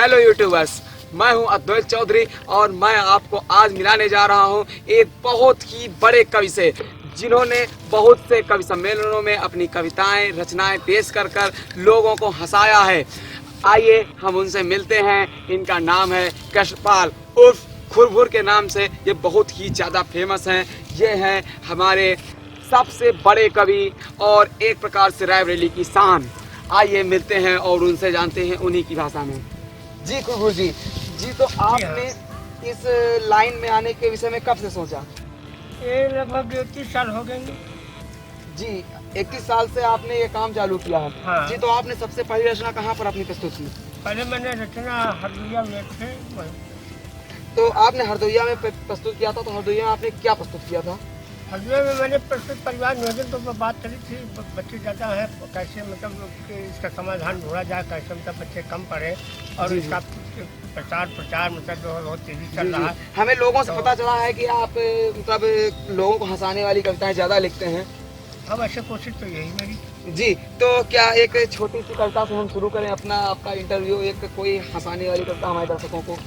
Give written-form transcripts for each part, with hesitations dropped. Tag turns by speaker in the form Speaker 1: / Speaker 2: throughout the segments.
Speaker 1: Hello YouTubers, मैं हूं अद्वैत चौधरी और मैं आपको आज मिलाने जा रहा हूं एक बहुत ही बड़े कवि से, जिन्होंने बहुत से कवि सम्मेलनों में अपनी कविताएं रचनाएं पेश कर कर लोगों को हंसाया है। आइए हम उनसे मिलते हैं। इनका नाम है कृष्णपाल उर्फ खुरभुर के नाम से ये बहुत ही ज़्यादा फेमस हैं। ये हैं हमारे सबसे बड़े कवि और एक प्रकार से रायबरेली की शान। आइए मिलते हैं और उनसे जानते हैं उन्हीं की भाषा में। जी खुरभुर जी, तो आपने इस लाइन में आने के विषय में कब से सोचा?
Speaker 2: ये लगभग 31 साल हो गए
Speaker 1: जी, 31 साल से आपने ये काम चालू किया है।
Speaker 2: हाँ।
Speaker 1: जी, तो आपने सबसे पहली रचना कहाँ पर अपनी प्रस्तुत की?
Speaker 2: पहले मैंने रचना हरदुइया में थे।
Speaker 1: तो आपने हरदोइया में प्रस्तुत किया था, तो हरदोइया में आपने क्या प्रस्तुत किया था?
Speaker 2: हरदुइया में मैंने प्रस्तुत परिवार नियोजन तो बात करी थी। बच्चे ज़्यादा हैं, कैसे मतलब कि इसका समाधान ढूंढा जाए, कैसे मतलब बच्चे कम पढ़े और
Speaker 1: जी,
Speaker 2: इसका प्रचार मतलब जो बहुत तेजी चल रहा है।
Speaker 1: हमें लोगों से
Speaker 2: तो-
Speaker 1: पता चला है कि आप मतलब लोगों को हंसाने वाली कविताएं ज़्यादा लिखते हैं।
Speaker 2: अब ऐसे कोशिश तो यही मेरी।
Speaker 1: जी, तो क्या एक छोटी सी कविता से हम शुरू करें आपका इंटरव्यू? एक कोई हंसाने वाली कविता हमारे दर्शकों को।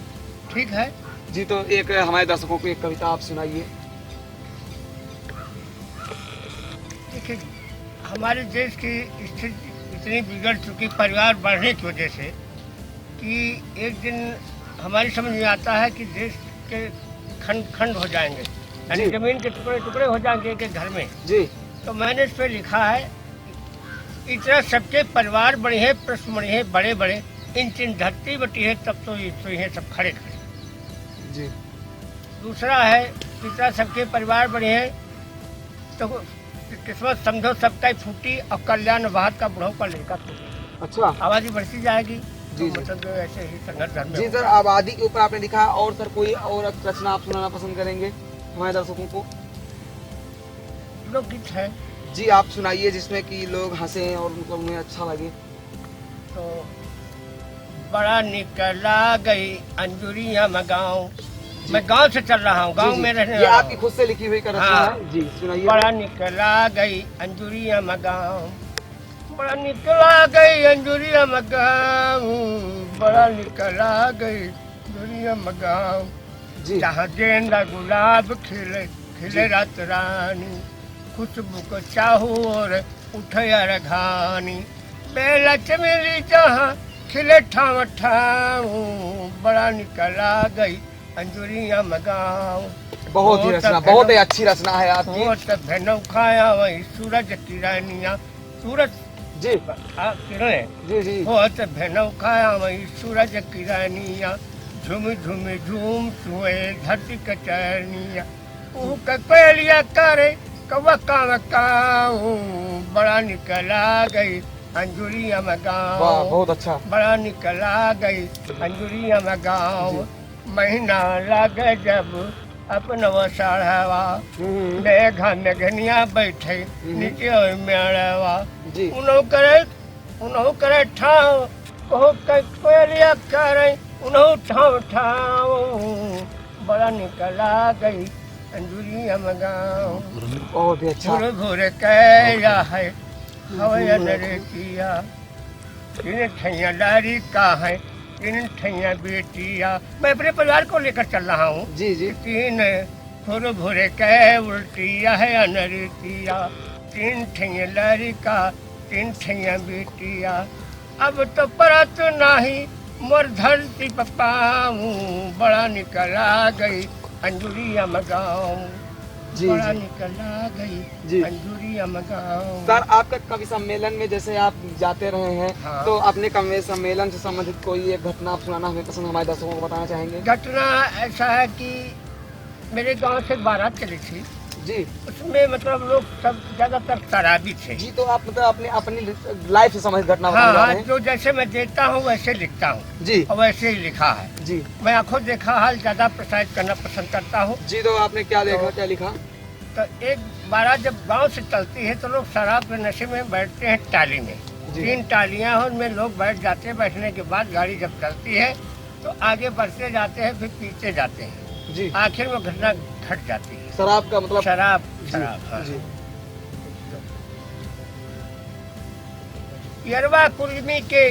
Speaker 2: ठीक है।
Speaker 1: जी, तो एक हमारे दर्शकों को एक कविता आप सुनाइए।
Speaker 2: देखिए, हमारे देश की स्थिति इतनी बिगड़ चुकी परिवार बढ़ने की वजह से कि एक दिन हमारी समझ में आता है कि देश के खंड खंड हो जाएंगे, यानी
Speaker 1: जी।
Speaker 2: जमीन के टुकड़े टुकड़े हो जाएंगे एक घर में।
Speaker 1: जी,
Speaker 2: तो मैंने इस पर लिखा है, इतना सबके परिवार बड़े हैं, प्रश्न बड़े हैं बड़े बड़े, इन चिन धरती बटी है तब तो ये हैं सब खड़े खड़े।
Speaker 1: जी,
Speaker 2: दूसरा है, इतना सबके परिवार बड़े हैं तो किस्मत समझो सबका ही फूटी और कल्याण बात का बुढ़ाऊ का लड़का फूटी।
Speaker 1: अच्छा।
Speaker 2: आबादी बढ़ती जाएगी।
Speaker 1: जी,
Speaker 2: तो मतलब जो ऐसे ही संघर्ष धर्म में
Speaker 1: जी
Speaker 2: होगा।
Speaker 1: सर, आबादी के ऊपर आपने लिखा है, और सर कोई और रचना आप सुनाना पसंद करेंगे हमारे दर्शकों को?
Speaker 2: लोकगीत है
Speaker 1: जी, आप सुनाइए जिसमें कि लोग हंसे और मतलब उन्हें अच्छा लगे।
Speaker 2: तो बड़ा निकला गई अंजुरिया में गाँव। मैं गांव से चल रहा हूँ, गांव
Speaker 1: जी,
Speaker 2: में रहने
Speaker 1: ये
Speaker 2: वाला
Speaker 1: आपकी
Speaker 2: हूँ।
Speaker 1: खुद से लिखी हुई रचना
Speaker 2: हाँ।
Speaker 1: है। जी, सुनाइए।
Speaker 2: बड़ा निकला गई अंजुरिया में गाँव, बड़ा निकला गई अंजुरिया में गाँव, बड़ा निकला गई अंजुरिया में गाँव।
Speaker 1: जी,
Speaker 2: जहाँ गेंदा गुलाब खिले खिले रात रानी, खुशबू को चाहू और उठे अरघानी, बेला चमेली जहाँ खिले ठाव ठाव, बड़ा निकला गई अंजुरिया में गाँव।
Speaker 1: बहुत ही रचना, बहुत ही अच्छी रचना है आपकी।
Speaker 2: वो तब भेनौ खाया वही सूरज की रानिया, सूरज
Speaker 1: जी,
Speaker 2: किरण
Speaker 1: जी, जी,
Speaker 2: हो तब भेनौ खाया वही सूरज की रानिया, झूम झूम झूम सुए धरती कचरनिया, कोयलिया करे कवा काव काऊ, बड़ा निकला गई अंजुरिया में गाँव।
Speaker 1: वाह, बहुत अच्छा।
Speaker 2: बड़ा निकला गई अंजुरिया में गाँव, महीना लगे जब अपना साढ़वा, मेघा मेघनिया बैठे नीचे मेड़वा,
Speaker 1: जी,
Speaker 2: उन्हों करे ठाव, कोयलिया करे उन्हों ठाव ठाव, बड़ा निकला गई अंजुरिया में गाँव।
Speaker 1: बहुत ही अच्छा।
Speaker 2: भोर भोर कैया है हवैया नरेटिया, इन ठैया डारी का है, इन ठैया बेटिया। मैं अपने परिवार को लेकर चल रहा हूँ।
Speaker 1: जी, जी,
Speaker 2: तीन भोर भोरे कै उल्टिया है अनरेटिया, तीन ठैया डारी का, तीन ठैया बेटिया। अब तो परत नहीं मोर धरती पपाऊँ, बड़ा निकला गई अंजुरिया में गाँव,
Speaker 1: जी,
Speaker 2: बड़ा
Speaker 1: जी,
Speaker 2: निकला गई
Speaker 1: जी।
Speaker 2: अंजुरिया में गाँव।
Speaker 1: सर, आपका कवि सम्मेलन में जैसे आप जाते रहे हैं,
Speaker 2: हाँ।
Speaker 1: तो अपने कवि सम्मेलन से संबंधित कोई एक घटना आप सुनाना हमें पसंद, हमारे दर्शकों को बताना चाहेंगे?
Speaker 2: घटना ऐसा है कि मेरे गांव से बारात चली थी,
Speaker 1: जी,
Speaker 2: उसमें मतलब लोग सब ज्यादातर शराबी थे।
Speaker 1: जी, तो आप मतलब अपनी लाइफ से संबंधित घटना बताने
Speaker 2: हाँ
Speaker 1: जा
Speaker 2: हाँ,
Speaker 1: रहे हैं?
Speaker 2: जो जैसे मैं देता हूँ वैसे लिखता हूँ
Speaker 1: जी,
Speaker 2: और वैसे ही लिखा है।
Speaker 1: जी,
Speaker 2: मैं आंखों देखा हाल ज्यादा प्रसारित करना पसंद करता हूँ।
Speaker 1: जी, तो आपने क्या देखा, क्या लिखा?
Speaker 2: तो एक बारात जब गांव से चलती है तो लोग शराब के नशे में बैठते हैं टाली में,
Speaker 1: जी।
Speaker 2: 3 टालियां हैं, उनमें लोग बैठ जाते हैं। बैठने के बाद गाड़ी जब चलती है तो आगे बढ़ते जाते हैं, फिर पीछे जाते हैं,
Speaker 1: जी,
Speaker 2: आखिर में घटना घट जाती है।
Speaker 1: शराब का मतलब?
Speaker 2: शराब
Speaker 1: जी,
Speaker 2: शराब हाँ।
Speaker 1: जी,
Speaker 2: यरवा कुर्मी के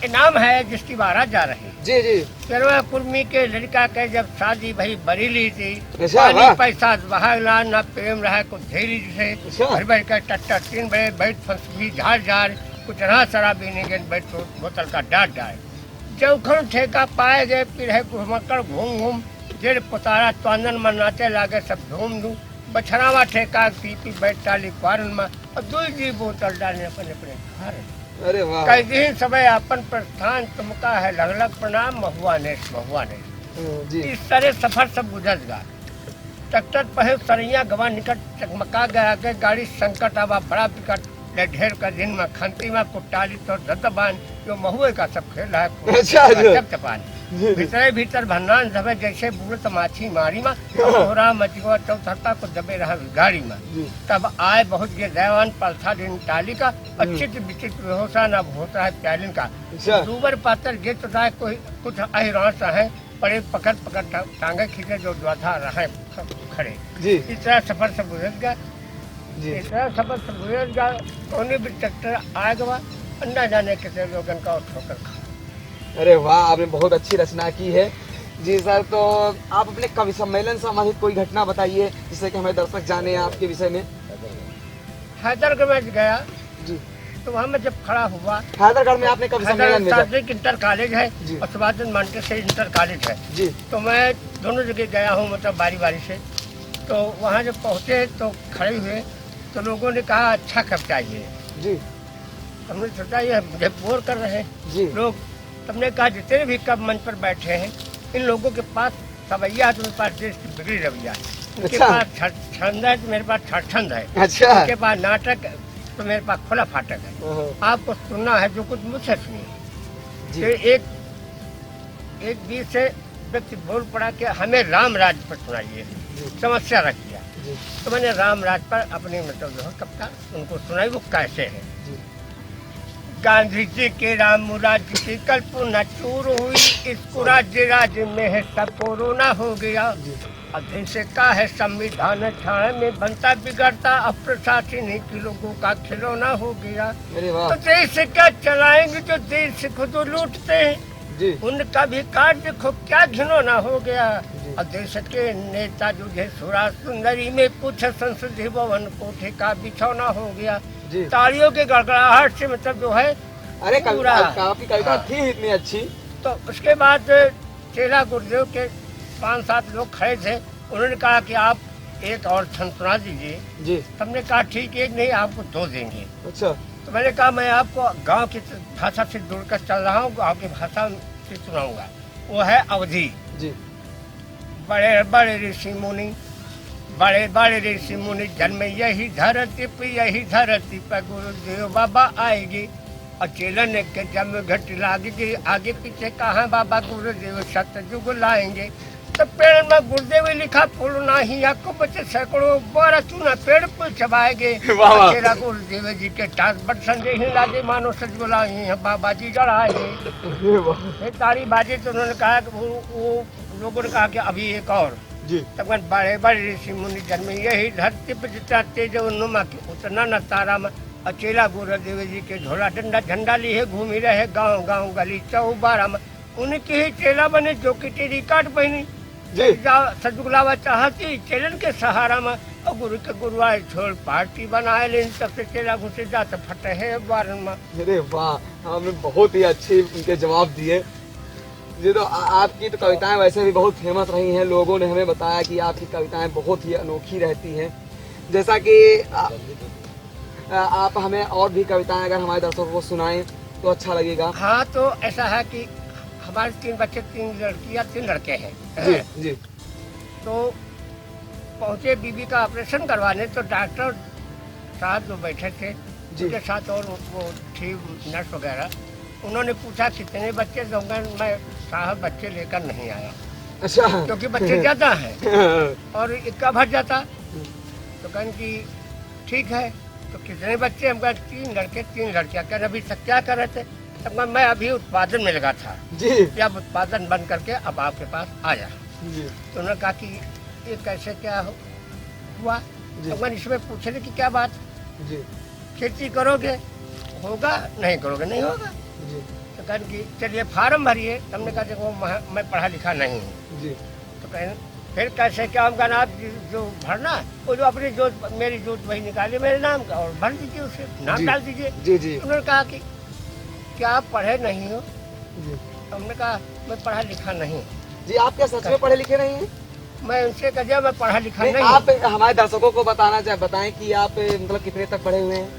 Speaker 2: इनाम है जिसकी बारात जा रही है।
Speaker 1: जी जी।
Speaker 2: चरवा कुर्मी के लड़का के जब शादी भई बरीली थी,
Speaker 1: अच्छा,
Speaker 2: पानी
Speaker 1: वाह।
Speaker 2: पैसा बहागला ना प्रेम रहा कुछ धेरी से
Speaker 1: अच्छा।
Speaker 2: भर भर कर टट्टा 3 बजे बैठ फंसवी झाड़ झाड़ कुछ रहा शराब पीने के बैठ तो बोतल का डाट डाल जौखन ठेका पाए गए फिर है घुमक्कड़ घूम घूम जेड़ पुतारा तोंदन मनाते लागे सब धूम धूम बछरावा ठेका पी पी बैठ टाली क्वारन में और 2 जी बोतल डालने अपने अपने घर।
Speaker 1: अरे वाह।
Speaker 2: कई दिन समय अपन प्रस्थान तुमका है लगलग प्रणाम महुआ ने
Speaker 1: जी।
Speaker 2: इस तरह सफर सब गुजर गया। ट्रैक्टर पहे सरैया गवा निकट चकमका गया के गाड़ी संकट आवा बड़ा विकट ले ढेर का दिन में खंती में कुटाली तो ददबान जो महुए का सब खेल है
Speaker 1: अच्छा, अच्छा।
Speaker 2: चपान भीतर भीतर भन्नान जबे जैसे बुलत माछी मारी में होरा मचगो चौथरता को दबे रहा गाड़ी में
Speaker 1: जी।
Speaker 2: तब आए बहुत ये दैवान पलथा दिन टाली का अचित विचित्र बेहोशा न होता है प्यालिन का
Speaker 1: अच्छा।
Speaker 2: दूबर पातर गे तो कोई कुछ अहिरास है पड़े पकड़ पकड़ टांगे खींचे जो द्वाधा रहे खड़े।
Speaker 1: जी।
Speaker 2: इस तरह सफर से गुजर गया।
Speaker 1: जी।
Speaker 2: इस तरह सफर से गुजर गया कोने भी ट्रैक्टर आ गया अंडा जाने के लोगन का ठोकर खा।
Speaker 1: अरे वाह, आपने बहुत अच्छी रचना की है। जी सर, तो आप अपने कवि सम्मेलन से संबंधित कोई घटना बताइए जिससे कि हमें दर्शक जाने आपके विषय में।
Speaker 2: हैदरगढ़ में गया
Speaker 1: जी।
Speaker 2: तो वहाँ में जब खड़ा हुआ
Speaker 1: हैदरगढ़ में आपने कवि सम्मेलन में
Speaker 2: सार्वजनिक इंटर कॉलेज है
Speaker 1: जी।
Speaker 2: और सुभाषचंद्र मानके से इंटर कॉलेज है
Speaker 1: जी।
Speaker 2: तो मैं दोनों जगह गया हूँ मतलब बारी बारी से। तो वहाँ जब पहुँचे तो खड़े हुए तो लोगों ने कहा अच्छा कविता ये।
Speaker 1: जी।
Speaker 2: हमने सोचा ये मुझे बोर कर रहे हैं
Speaker 1: जी।
Speaker 2: लोग। तुमने कहा जितने भी कब मंच पर बैठे हैं इन लोगों के पास सवैया है, तुम्हारे पास देश की बिगड़ी रवैया है, उनके
Speaker 1: अच्छा।
Speaker 2: पास छंद है तो मेरे पास छंद है,
Speaker 1: अच्छा।
Speaker 2: उनके पास नाटक तो मेरे पास खुला फाटक है। आपको सुनना है जो कुछ मुझसे सुनिए।
Speaker 1: जी।
Speaker 2: तो एक बीच से व्यक्ति बोल पड़ा कि हमें राम राज पर सुनाइए, समस्या रख दिया।
Speaker 1: जी।
Speaker 2: तो मैंने राम राज पर अपनी मतलब जो है कविता उनको सुनाई वो कैसे है।
Speaker 1: जी।
Speaker 2: गांधी जी के राम राज्य की कल्पना चूर हुई, इसको राज्य राज्य में है सब कोरोना हो गया। अध्यक्ष का है संविधान ठाणे में बनता बिगड़ता, अब प्रशासनिक लोगों का खिलौना हो गया।
Speaker 1: अरे वाह।
Speaker 2: तो देश क्या चलाएंगे जो देश खुद लूटते हैं,
Speaker 1: जी।
Speaker 2: उनका भी कार्य खूब क्या घिनौना हो गया। और देश के नेता जो है सुराज सुंदरी में कुछ संसदीय भवन कोठे का बिछौना हो गया।
Speaker 1: जी।
Speaker 2: तालियों के गड़गड़ाहट से मतलब जो है
Speaker 1: अरे
Speaker 2: पूरा।
Speaker 1: काफी कविता थी इतनी अच्छी।
Speaker 2: तो उसके बाद चेला गुरुदेव के 5-7 लोग खड़े थे, उन्होंने कहा कि आप एक और छंद सुना दीजिए।
Speaker 1: जी।
Speaker 2: हमने कहा ठीक है, नहीं आपको 2 देंगे।
Speaker 1: अच्छा।
Speaker 2: तो मैंने कहा मैं आपको गांव की भाषा से जुड़कर चल रहा हूँ, गांव की भाषा से सुनाऊंगा। वो है अवधि।
Speaker 1: जी।
Speaker 2: बड़े बड़े ऋषि मुनि, बड़े बड़े ऋषि मुनि जन्म यही धरती पे, यही धरती पर गुरुदेव बाबा आएगी। और चेलन के जन्म घट लागेगी, आगे पीछे कहाँ बाबा गुरुदेव सतयुग लाएंगे। तो पेड़ में गुरुदेव लिखा फूल नाही आपको बच्चे सैकड़ों बारह चूना पेड़ पर चबाएंगे। चेला गुरुदेव जी के टास बट संजय ही लागे मानो सच बुलाए बाबा जी जड़ाएंगे। तारी बाजी तो उन्होंने कहा कि वो लोगों ने कहा कि अभी एक और।
Speaker 1: जी।
Speaker 2: तब बड़े बड़े ऋषि मुनि जन्म यही धरती पर जितना तेज उन्नुमा की उतना न तारा में। अकेला गुरुदेव जी के झोला डंडा झंडा लिए घूमी रहे गांव गांव गली चौबारा में। उनके ही चेला बने जो कि तेरी काट बहनी सजुगलावा चाहती चेलन के सहारा में। और गुरु के गुरुआए छोड़ पार्टी बनाए लेन तब से चेला घुसे जाते फटे है बारन में।
Speaker 1: अरे वाह, आपने बहुत ही अच्छे उनके जवाब दिए। ये तो आपकी तो कविताएं वैसे भी बहुत फेमस रही हैं, लोगों ने हमें बताया कि आपकी कविताएं बहुत ही अनोखी रहती हैं। जैसा कि आप हमें और भी कविताएं अगर हमारे दर्शकों को सुनाएं तो अच्छा लगेगा।
Speaker 2: हाँ, तो ऐसा है कि हमारे 3 बच्चे, 3 लड़कियाँ 3 लड़के हैं।
Speaker 1: जी। जी।
Speaker 2: तो पहुँचे बीबी का ऑपरेशन करवाने, तो डॉक्टर साहब जो बैठे थे उनके साथ और वो थी नर्स वगैरह, उन्होंने पूछा कितने बच्चे दोगे। मैं साहब बच्चे लेकर नहीं आया।
Speaker 1: अच्छा।
Speaker 2: क्योंकि बच्चे ज्यादा हैं और इक्का भर जाता। तो कहन कि ठीक है, तो कितने बच्चे? हम कहा 3 लड़के 3 लड़कियाँ। कह अभी तक क्या कर रहे थे? तब मैं अभी उत्पादन में लगा था
Speaker 1: जी।
Speaker 2: अब उत्पादन बंद करके अब आपके पास आया।
Speaker 1: जी।
Speaker 2: तो उन्होंने कहा कि ये कैसे क्या हुआ? तो मैंने इसमें पूछने की क्या बात?
Speaker 1: जी।
Speaker 2: खेती करोगे होगा, नहीं करोगे नहीं होगा।
Speaker 1: जी।
Speaker 2: तो कहने की चलिए फार्म भरिए। हमने कहा देखो मैं पढ़ा लिखा नहीं हूँ
Speaker 1: जी।
Speaker 2: तो कहने फिर कैसे क्या हम कहना आप जो भरना है वो जो अपनी जोत मेरी जोत वही निकालिए मेरे नाम का और भर दीजिए उसे नाम
Speaker 1: जी।
Speaker 2: डाल दीजिए।
Speaker 1: जी जी
Speaker 2: उन्होंने कहा कि क्या आप पढ़े नहीं हो?
Speaker 1: जी।
Speaker 2: हमने कहा मैं पढ़ा लिखा नहीं हूँ।
Speaker 1: जी आप क्या सच में पढ़े लिखे नहीं हैं?
Speaker 2: मैं उनसे कहा मैं पढ़ा लिखा
Speaker 1: नहीं,
Speaker 2: नहीं
Speaker 1: आप
Speaker 2: हूँ।
Speaker 1: हमारे दर्शकों को बताएं कि आप मतलब कितने तक पढ़े हुए हैं?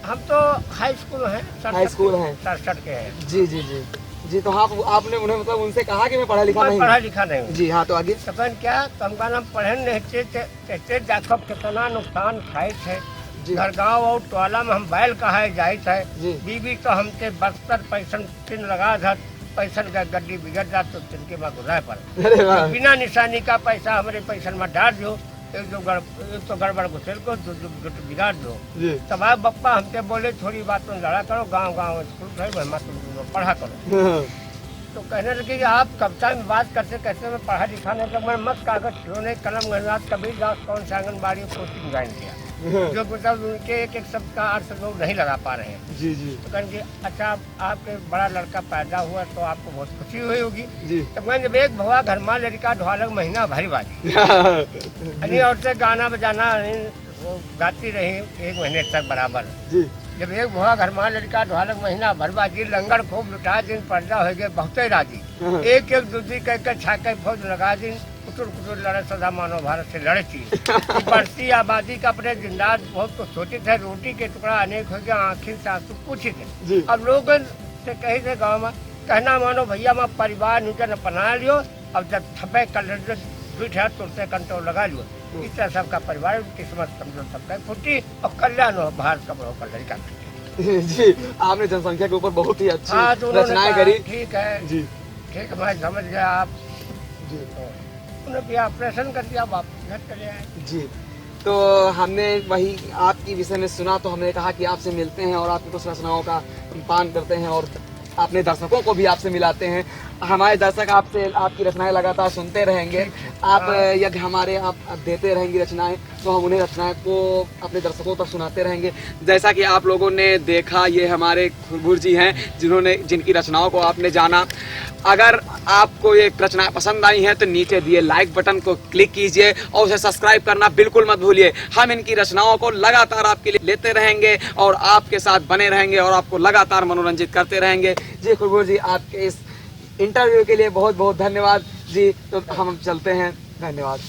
Speaker 2: हम तो हाई स्कूल हैं,
Speaker 1: हाई स्कूल हैं।
Speaker 2: 67 के हैं।
Speaker 1: जी जी जी जी। तो आपने उन्हें मतलब उनसे कहा कि मैं पढ़ा लिखा नहीं
Speaker 2: मैं पढ़ा
Speaker 1: हूँ?
Speaker 2: लिखा नहीं हूँ।
Speaker 1: जी हाँ, तो आगे।
Speaker 2: तो कहन क्या तमका नाम पढ़े नहीं थे देखो कितना नुकसान खाए थे।
Speaker 1: जी।
Speaker 2: घर गाँव और टोला में हम बैल कहा जाए थे।
Speaker 1: जी।
Speaker 2: बीबी तो हमसे 72 पैसन तीन लगा था पैसन का गड्डी बिगड़ जा तो तिनके में गुजराए पर
Speaker 1: अरे वाह।
Speaker 2: बिना निशानी का पैसा हमारे पैसन में डाल दो। एक तो गड़बड़ घुसेल को बिगाड़ दो।
Speaker 1: जी।
Speaker 2: तब आप बप्पा हमसे बोले थोड़ी बात में लड़ा करो, गांव गांव स्कूल है महिमा तुम पढ़ा करो।
Speaker 1: हाँ।
Speaker 2: तो कहने लगे कि आप कविता में बात करते कैसे मैं पढ़ा लिखा नहीं तो मैं मत कागज खिलौने कलम गणनाथ कबीर दास कौन से आंगनबाड़ी कोचिंग ज्वाइन किया जो मतलब उनके एक शब्द का अर्थ लोग नहीं लगा पा रहे हैं।
Speaker 1: जी जी
Speaker 2: तो कहेंगे अच्छा आपके बड़ा लड़का पैदा हुआ तो आपको बहुत खुशी हुई होगी।
Speaker 1: जी।
Speaker 2: तो मैंने एक भवा घर माँ लड़का ढोलक महीना भरी बाजी अन्य और से गाना बजाना वो गाती रही 1 महीने तक बराबर।
Speaker 1: जी।
Speaker 2: जब एक भुआ घर माँ लड़का ढोलक महीना भर बाजी लंगर खूब लुटा दिन पर्दा हो गए बहुत राजी। एक दूसरी कह छाके फौज लगा दिन कुटुर कुटुर लड़े सदा मानव भारत से लड़े चीज बढ़ती आबादी का अपने जिंदाद बहुत कुछ सोचे थे रोटी के टुकड़ा अनेक हो गया आखिर से आंसू पूछे थे। अब लोग से कही थे गाँव में कहना मानो भैया मैं परिवार नीचे अपना लियो। अब जब थपे कल है तुरते कंट्रोल लगा लियो। इस तरह सबका परिवार किस्मत समझो सबका फुटी और कल्याण हो भारत का बड़ो कल्याण का।
Speaker 1: जी आपने जनसंख्या के ऊपर बहुत ही अच्छी
Speaker 2: तो
Speaker 1: रचनाएं करी।
Speaker 2: ठीक है
Speaker 1: जी।
Speaker 2: ठीक है मैं समझ गया आप।
Speaker 1: जी।
Speaker 2: उन्होंने भी ऑपरेशन कर दिया वापस घर चले आए।
Speaker 1: जी। तो हमने वही आपकी विषय में सुना तो हमने कहा कि आपसे मिलते हैं और आपकी कुछ रचनाओं का पान करते हैं और अपने दर्शकों को भी आपसे मिलाते हैं। हमारे दर्शक आपसे आपकी रचनाएं लगातार सुनते रहेंगे। आप यदि हमारे आप देते रहेंगी रचनाएं तो हम उन्हें रचनाएं को अपने दर्शकों तक सुनाते रहेंगे। जैसा कि आप लोगों ने देखा ये हमारे खुरबुर जी हैं जिनकी रचनाओं को आपने जाना। अगर आपको ये रचनाएं पसंद आई हैं तो नीचे दिए लाइक बटन को क्लिक कीजिए और उसे सब्सक्राइब करना बिल्कुल मत भूलिए। हम इनकी रचनाओं को लगातार आपके लिए लेते रहेंगे और आपके साथ बने रहेंगे और आपको लगातार मनोरंजित करते रहेंगे। जी खुरबुर जी आपके इस इंटरव्यू के लिए बहुत बहुत धन्यवाद जी। तो हम चलते हैं, धन्यवाद।